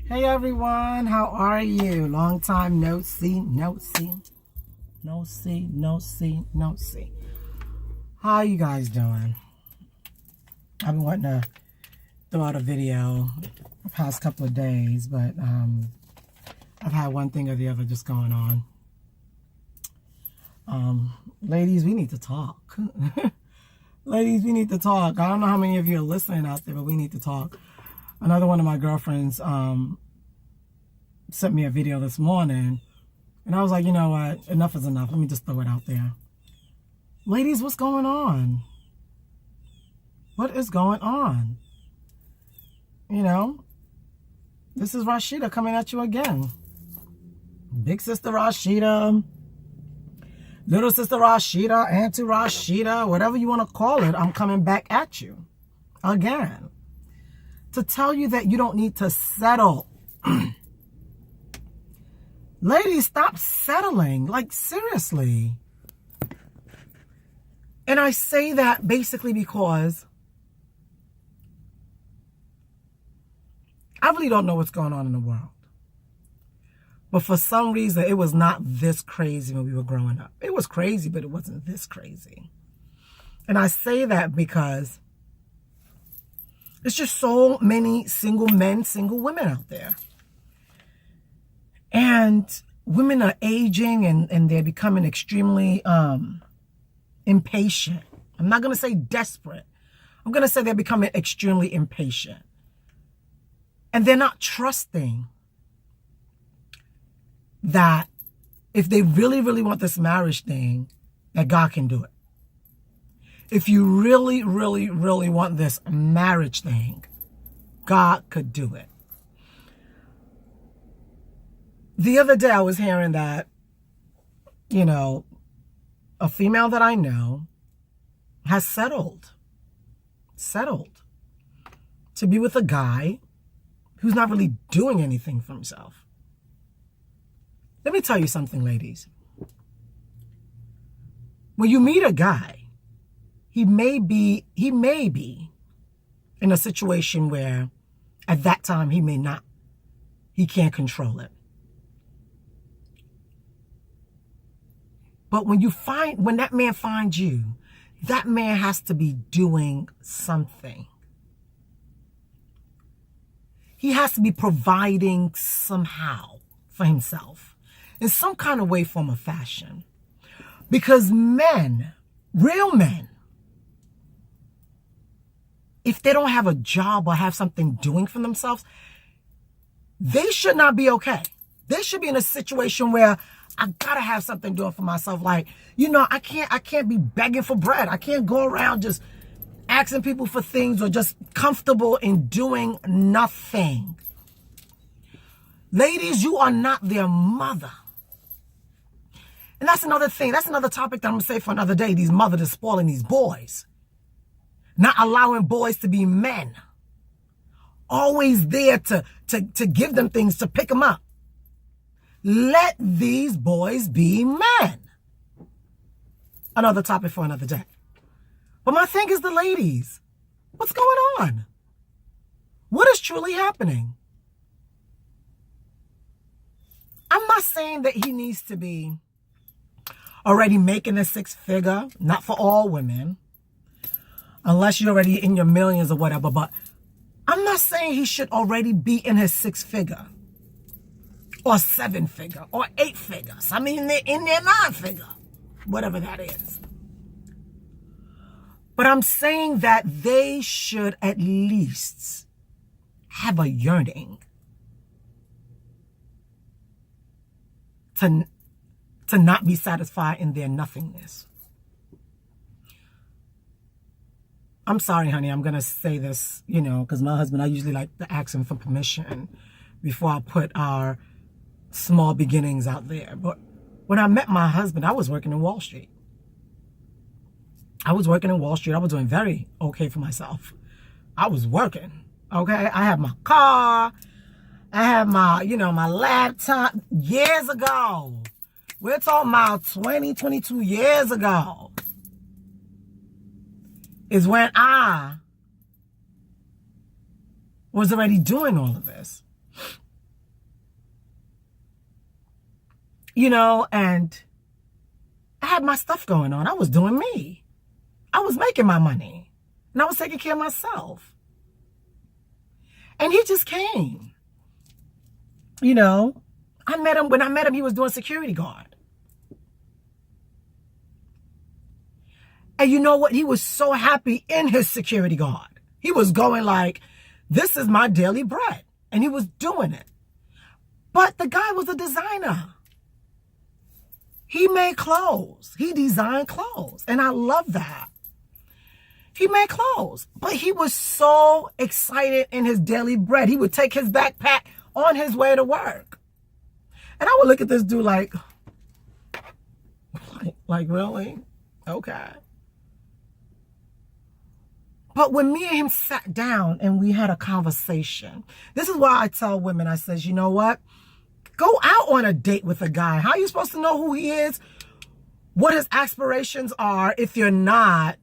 Hey everyone, how are you? Long time no see. How you guys doing? I've been wanting to throw out a video the past couple of days, but I've had one thing or the other just going on. Ladies, we need to talk. Ladies, we need to talk. I don't know how many of you are listening out there, but we need to talk. Another one of my girlfriends sent me a video this morning, and I was like, you know what? Enough is enough. Let me just throw it out there. Ladies, what's going on? What is going on? You know, this is Rashida coming at you again. Big sister Rashida, little sister Rashida, Auntie Rashida, whatever you want to call it, I'm coming back at you again to tell you that you don't need to settle. Ladies, stop settling. Like, seriously. And I say that basically because I really don't know what's going on in the world. But for some reason, it was not this crazy when we were growing up. It was crazy, but it wasn't this crazy. And I say that because it's just so many single men, single women out there. And women are aging and they're becoming extremely impatient. I'm not going to say desperate. I'm going to say they're becoming extremely impatient. And they're not trusting that if they really, really want this marriage thing, that God can do it. If you really, really, really want this marriage thing, God could do it. The other day I was hearing that, you know, a female that I know has settled to be with a guy who's not really doing anything for himself. Let me tell you something, ladies. When you meet a guy, he may be in a situation where at that time he can't control it. But when that man finds you, that man has to be doing something. He has to be providing somehow for himself in some kind of way, form, or fashion. Because men, real men, if they don't have a job or have something doing for themselves, they should not be okay. They should be in a situation where I gotta have something doing for myself. Like, you know, I can't be begging for bread. I can't go around just asking people for things or just comfortable in doing nothing. Ladies, you are not their mother. And that's another thing. That's another topic that I'm gonna say for another day. These mothers are spoiling these boys. Not allowing boys to be men. Always there to give them things, to pick them up. Let these boys be men. Another topic for another day. But my thing is the ladies. What's going on? What is truly happening? I'm not saying that he needs to be already making a six-figure. Not for all women. Unless you're already in your millions or whatever. But I'm not saying he should already be in his six-figure. Or seven-figure. Or eight-figure. I mean, they're in their nine-figure. Whatever that is. But I'm saying that they should at least have a yearning to not be satisfied in their nothingness. I'm sorry, honey, I'm going to say this, you know, because my husband, I usually like to ask him for permission before I put our small beginnings out there. But when I met my husband, I was working in Wall Street. I was doing very okay for myself. I was working, okay? I had my car. I had my, you know, my laptop years ago. We're talking about 22 years ago. Is when I was already doing all of this. you know, and I had my stuff going on. I was doing me. I was making my money. And I was taking care of myself. And he just came. You know, I met him. When I met him, he was doing security guard. And you know what? He was so happy in his security guard. He was going like, this is my daily bread. And he was doing it. But the guy was a designer. He made clothes. He designed clothes. And I love that. He made clothes. But he was so excited in his daily bread. He would take his backpack on his way to work. And I would look at this dude like really? Okay. But when me and him sat down and we had a conversation, this is why I tell women, I says, you know what? Go out on a date with a guy. How are you supposed to know who he is, what his aspirations are, if you're not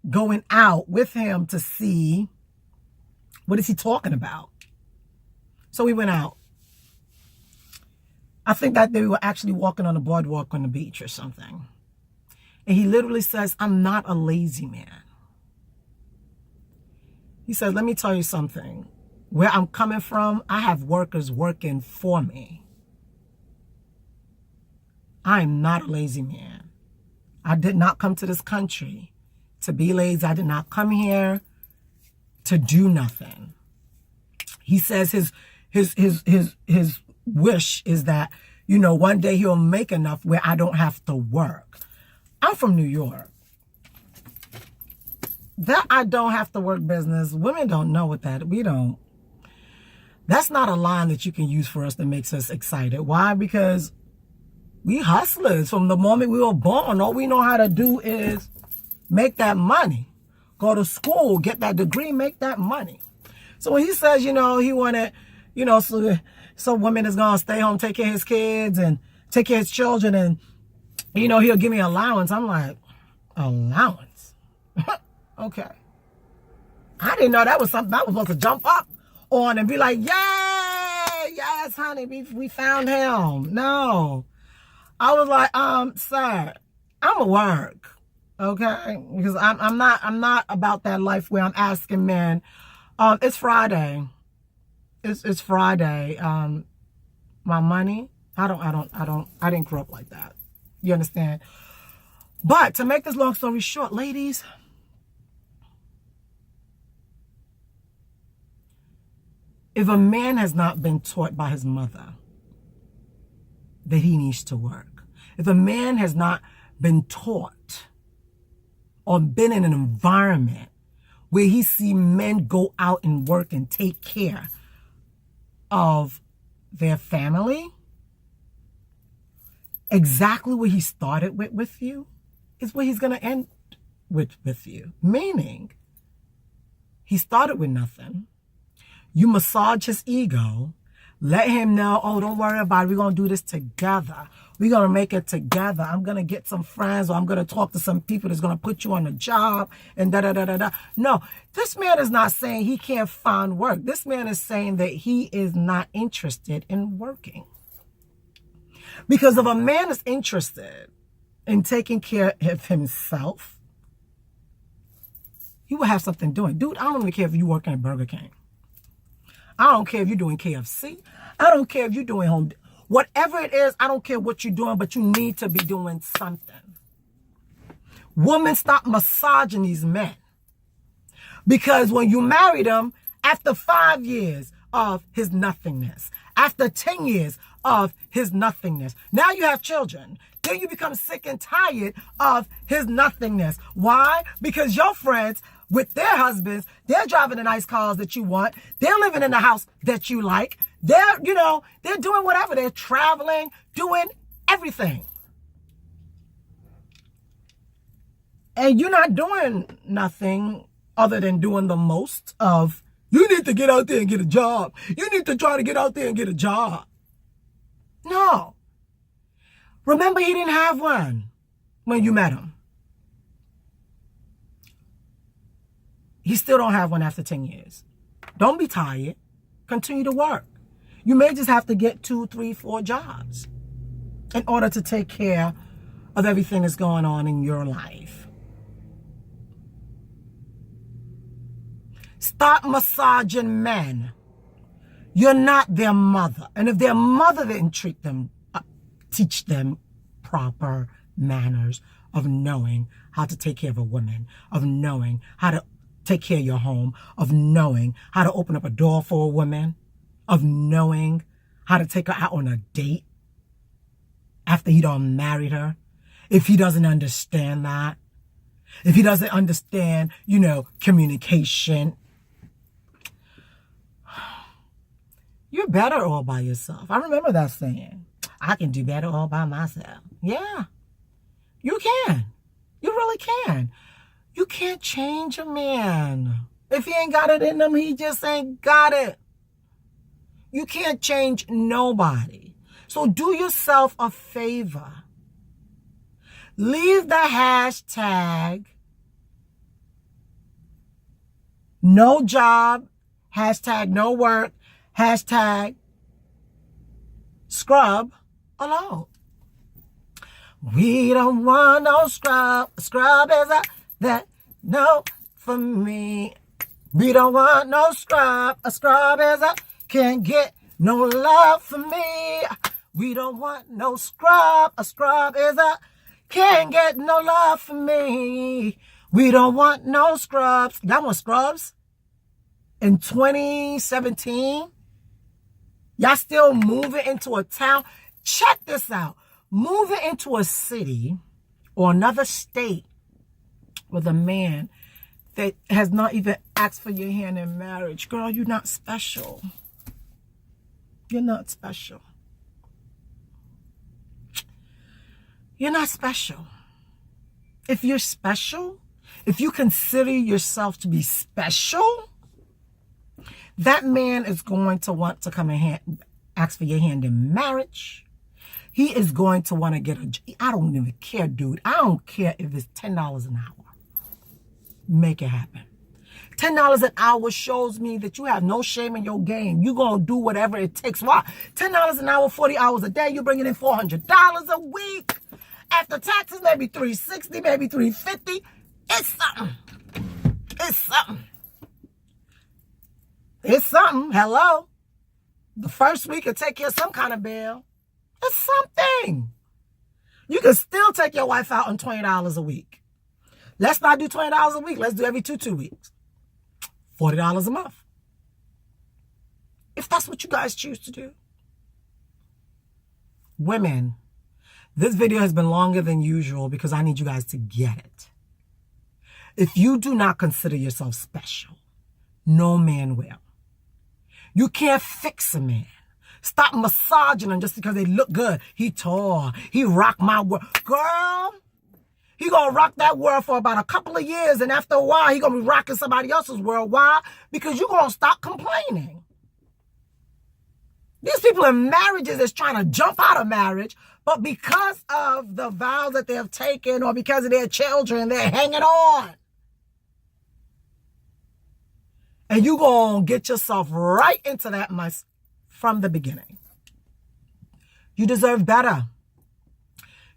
going out with him to see what is he talking about? So we went out. I think that they were actually walking on the boardwalk on the beach or something. And he literally says, I'm not a lazy man. He says, let me tell you something. Where I'm coming from, I have workers working for me. I am not a lazy man. I did not come to this country to be lazy. I did not come here to do nothing. He says his wish is that, you know, one day he'll make enough where I don't have to work. I'm from New York. That I don't have to work business, women don't know what that, we don't. That's not a line that you can use for us that makes us excited. Why? Because we hustlers from the moment we were born. All we know how to do is make that money. Go to school, get that degree, make that money. So when he says, you know, he wanted, you know, so women is going to stay home, take care of his kids and take care of his children. And, you know, he'll give me allowance. I'm like, allowance? Okay. I didn't know that was something I was supposed to jump up on and be like, yay, yes, honey, we found him. No. I was like, sir, I'm a work, okay? Because I'm not about that life where I'm asking men. It's Friday. It's Friday. My money, I didn't grow up like that. You understand? But to make this long story short, ladies, if a man has not been taught by his mother that he needs to work, if a man has not been taught or been in an environment where he see men go out and work and take care of their family, exactly where he started with you is where he's going to end with you. Meaning, he started with nothing. You massage his ego. Let him know, oh, don't worry about it. We're going to do this together. We're going to make it together. I'm going to get some friends, or I'm going to talk to some people that's going to put you on a job and da-da-da-da-da. No, this man is not saying he can't find work. This man is saying that he is not interested in working. Because if a man is interested in taking care of himself, he will have something doing. Dude, I don't even care if you work at Burger King. I don't care if you're doing KFC. I don't care if you're doing home. Whatever it is, I don't care what you're doing, but you need to be doing something. Women, stop massaging these men. Because when you marry them, after 5 years of his nothingness, after 10 years of his nothingness, now you have children. Then you become sick and tired of his nothingness. Why? Because your friends with their husbands, they're driving the nice cars that you want. They're living in the house that you like. They're doing whatever. They're traveling, doing everything. And you're not doing nothing other than doing the most of, you need to get out there and get a job. You need to try to get out there and get a job. No. Remember, he didn't have one when you met him. He still don't have one after 10 years. Don't be tired. Continue to work. You may just have to get 2, 3, 4 jobs in order to take care of everything that's going on in your life. Stop massaging men. You're not their mother. And if their mother didn't teach them proper manners of knowing how to take care of a woman, of knowing how to take care of your home, of knowing how to open up a door for a woman, of knowing how to take her out on a date after he done married her. If he doesn't understand that, if he doesn't understand, communication, you're better all by yourself. I remember that saying. I can do better all by myself. Yeah, you can. You really can. You can't change a man. If he ain't got it in him, he just ain't got it. You can't change nobody. So do yourself a favor. Leave the hashtag no job, hashtag no work, hashtag scrub alone. We don't want no scrub. Scrub is that no for me. We don't want no scrub. A scrub is can't get no love for me. We don't want no scrub. A scrub is can't get no love for me. We don't want no scrubs. Y'all want scrubs? In 2017, y'all still moving into a town. Check this out. Moving into a city or another state with a man that has not even asked for your hand in marriage. Girl, you're not special. You're not special. You're not special. If you're special, if you consider yourself to be special, that man is going to want to come and ask for your hand in marriage. He is going to want to get I don't even care, dude. I don't care if it's $10 an hour. Make it happen. $10 an hour shows me that you have no shame in your game. You're going to do whatever it takes. Why? $10 an hour, 40 hours a day. You're bringing in $400 a week. After taxes, maybe $360, maybe $350. It's something. It's something. It's something. Hello. The first week will take care of some kind of bill. It's something. You can still take your wife out on $20 a week. Let's not do $20 a week. Let's do every 2 weeks. $40 a month. If that's what you guys choose to do. Women, this video has been longer than usual because I need you guys to get it. If you do not consider yourself special, no man will. You can't fix a man. Stop massaging them just because they look good. He tall. He rock my world. Girl, he gonna rock that world for about a couple of years, and after a while, he gonna be rocking somebody else's world. Why? Because you gonna stop complaining. These people in marriages is trying to jump out of marriage, but because of the vows that they have taken or because of their children, they're hanging on. And you gonna get yourself right into that mess from the beginning. You deserve better.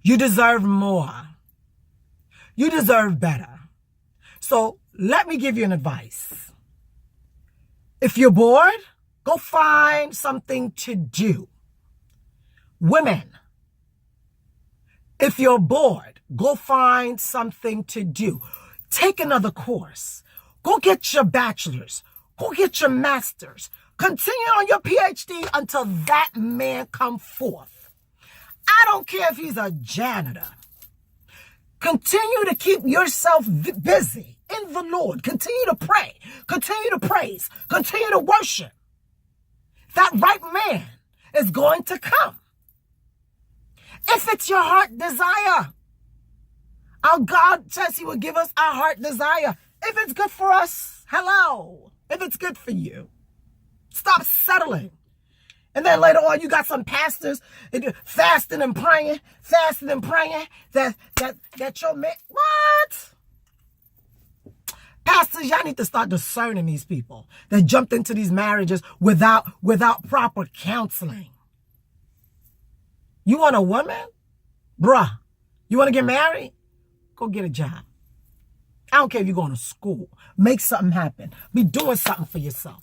You deserve more. You deserve better. So let me give you an advice. If you're bored, go find something to do. Women, if you're bored, go find something to do. Take another course. Go get your bachelor's. Go get your master's. Continue on your PhD until that man come forth. I don't care if he's a janitor. Continue to keep yourself busy in the Lord. Continue to pray. Continue to praise. Continue to worship. That right man is going to come. If it's your heart desire. Our God says he will give us our heart desire. If it's good for us, hello. If it's good for you. Stop settling. And then later on, you got some pastors fasting and praying that your man, what? Pastors, y'all need to start discerning these people that jumped into these marriages without proper counseling. You want a woman? Bruh, you want to get married? Go get a job. I don't care if you're going to school. Make something happen. Be doing something for yourself.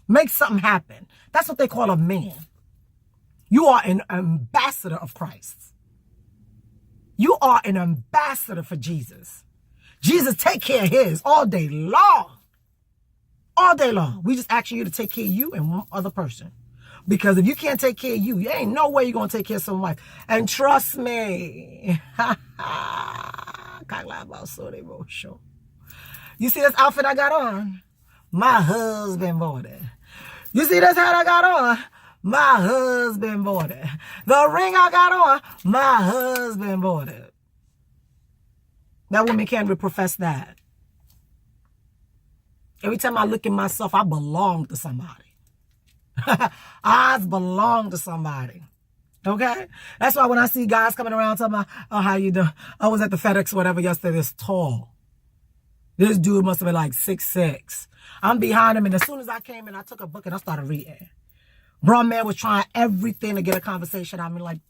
Make something happen. That's what they call a man. You are an ambassador of Christ. You are an ambassador for Jesus. Jesus take care of his all day long. All day long. We just asking you to take care of you and one other person. Because if you can't take care of you, there ain't no way you're going to take care of someone else. And trust me. You see this outfit I got on? My husband bought it. You see this hat I got on? My husband bought it. The ring I got on? My husband bought it. That woman can't profess that. Every time I look at myself, I belong to somebody. I belong to somebody. Okay? That's why when I see guys coming around talking about, oh, how you doing? I was at the FedEx or whatever yesterday, this tall. This dude must have been like 6'6". I'm behind him, and as soon as I came in, I took a book and I started reading. Bro, man was trying everything to get a conversation. I mean, like,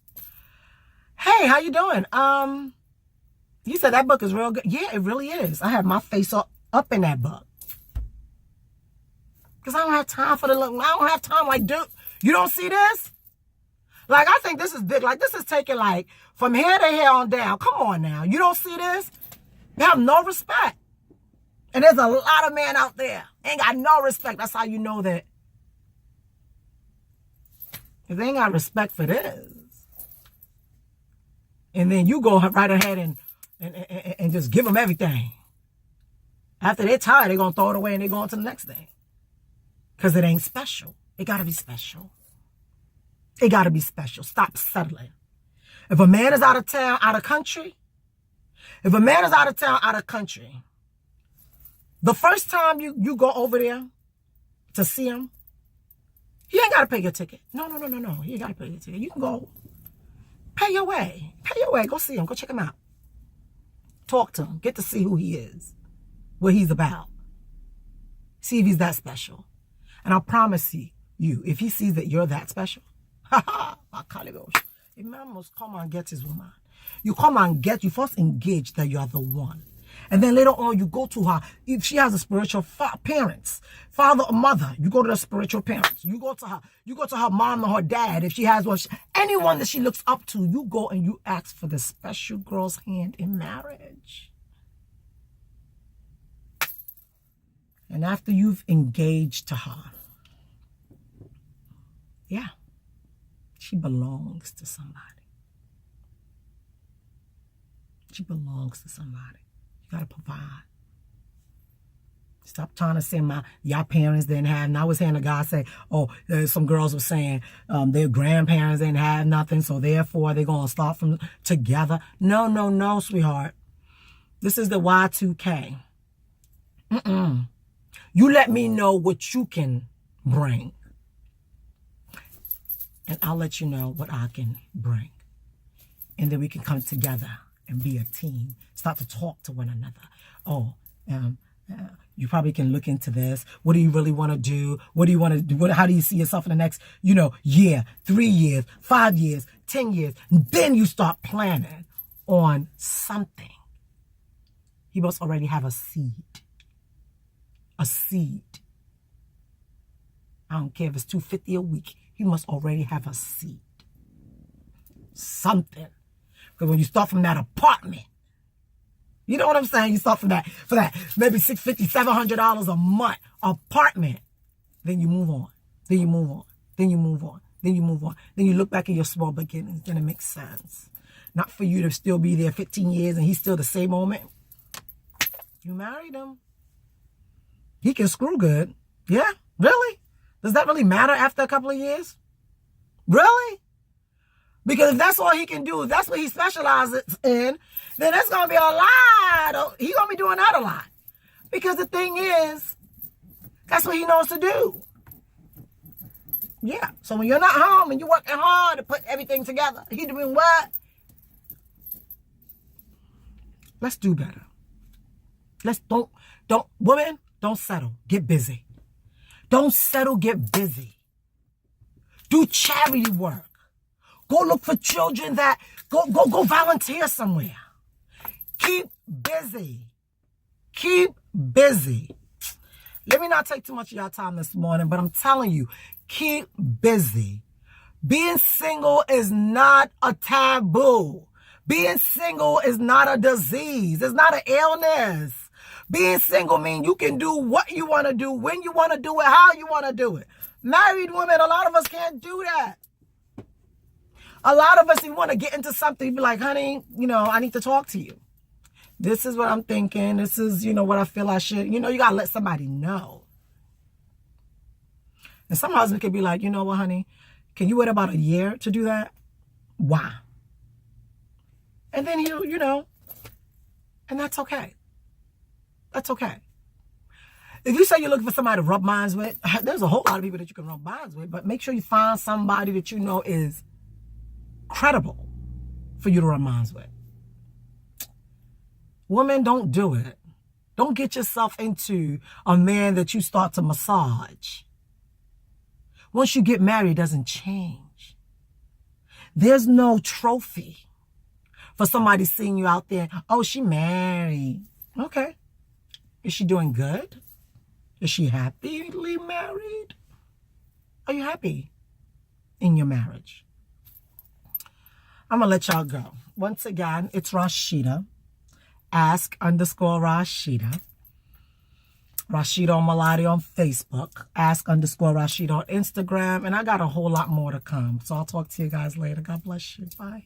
hey, how you doing? You said that book is real good. Yeah, it really is. I have my face up in that book. Because I don't have time for the look. I don't have time. Like, dude, you don't see this? Like, I think this is big. Like, this is taking, like, from here to here on down. Come on now. You don't see this? You have no respect. And there's a lot of men out there. Ain't got no respect. That's how you know that. If they ain't got respect for this. And then you go right ahead and just give them everything. After they're tired, they're going to throw it away and they're going to the next thing. Because it ain't special. It got to be special. It got to be special. Stop settling. If a man is out of town, out of country, the first time you go over there to see him, you ain't got to pay your ticket. No. You ain't got to pay your ticket. You can go. Pay your way. Go see him. Go check him out. Talk to him. Get to see who he is. What he's about. See if he's that special. And I promise you, if he sees that you're that special, a man must come and get his woman. You come and get, you first engage that you are the one. And then later on, you go to her. If she has a spiritual parents, father or mother, you go to the spiritual parents. You go to her mom or her dad. If she has one, anyone that she looks up to, you go and you ask for the special girl's hand in marriage. And after you've engaged to her, yeah, she belongs to somebody. She belongs to somebody. You got to provide. Stop trying to say your parents didn't have. And I was hearing a guy say, oh, some girls were saying their grandparents didn't have nothing, so therefore they're going to start from together. No, sweetheart. This is the Y2K. You let me know what you can bring. And I'll let you know what I can bring. And then we can come together and be a team. Start to talk to one another. Oh, you probably can look into this. What do you really want to do? What do you want to do? How do you see yourself in the next, year, 3 years, 5 years, 10 years? And then you start planning on something. He must already have a seed. A seed. I don't care if it's $250 a week. He must already have a seed. Something. Because when you start from that apartment, you know what I'm saying? You start from that, maybe $650, $700 a month apartment. Then you move on. Then you move on. Then you look back at your small beginnings. Then it makes sense. Not for you to still be there 15 years and he's still the same moment. You married him. He can screw good. Yeah? Really? Does that really matter after a couple of years? Really? Because if that's all he can do, if that's what he specializes in, then it's going to be a lot. He's going to be doing that a lot. Because the thing is, that's what he knows to do. Yeah. So when you're not home and you're working hard to put everything together, he doing what? Let's do better. Women, don't settle. Get busy. Don't settle, get busy. Do charity work. Go look for children that, go volunteer somewhere. Keep busy. Keep busy. Let me not take too much of your time this morning, but I'm telling you, keep busy. Being single is not a taboo. Being single is not a disease. It's not an illness. Being single means you can do what you want to do, when you want to do it, how you want to do it. Married women, a lot of us can't do that. A lot of us, we want to get into something, be like, honey, I need to talk to you. This is what I'm thinking. This is, what I feel I should. You got to let somebody know. And some husbands can be like, you know what, honey, can you wait about a year to do that? Why? And then and that's okay. That's okay. If you say you're looking for somebody to rub minds with, there's a whole lot of people that you can rub minds with, but make sure you find somebody that you know is credible for you to rub minds with. Women, don't do it. Don't get yourself into a man that you start to massage. Once you get married, it doesn't change. There's no trophy for somebody seeing you out there. Oh, she married. Okay. Is she doing good? Is she happily married? Are you happy in your marriage? I'm going to let y'all go. Once again, it's Rashida. Ask_Rashida. Rashida Malati on Facebook. Ask_Rashida on Instagram. And I got a whole lot more to come. So I'll talk to you guys later. God bless you. Bye.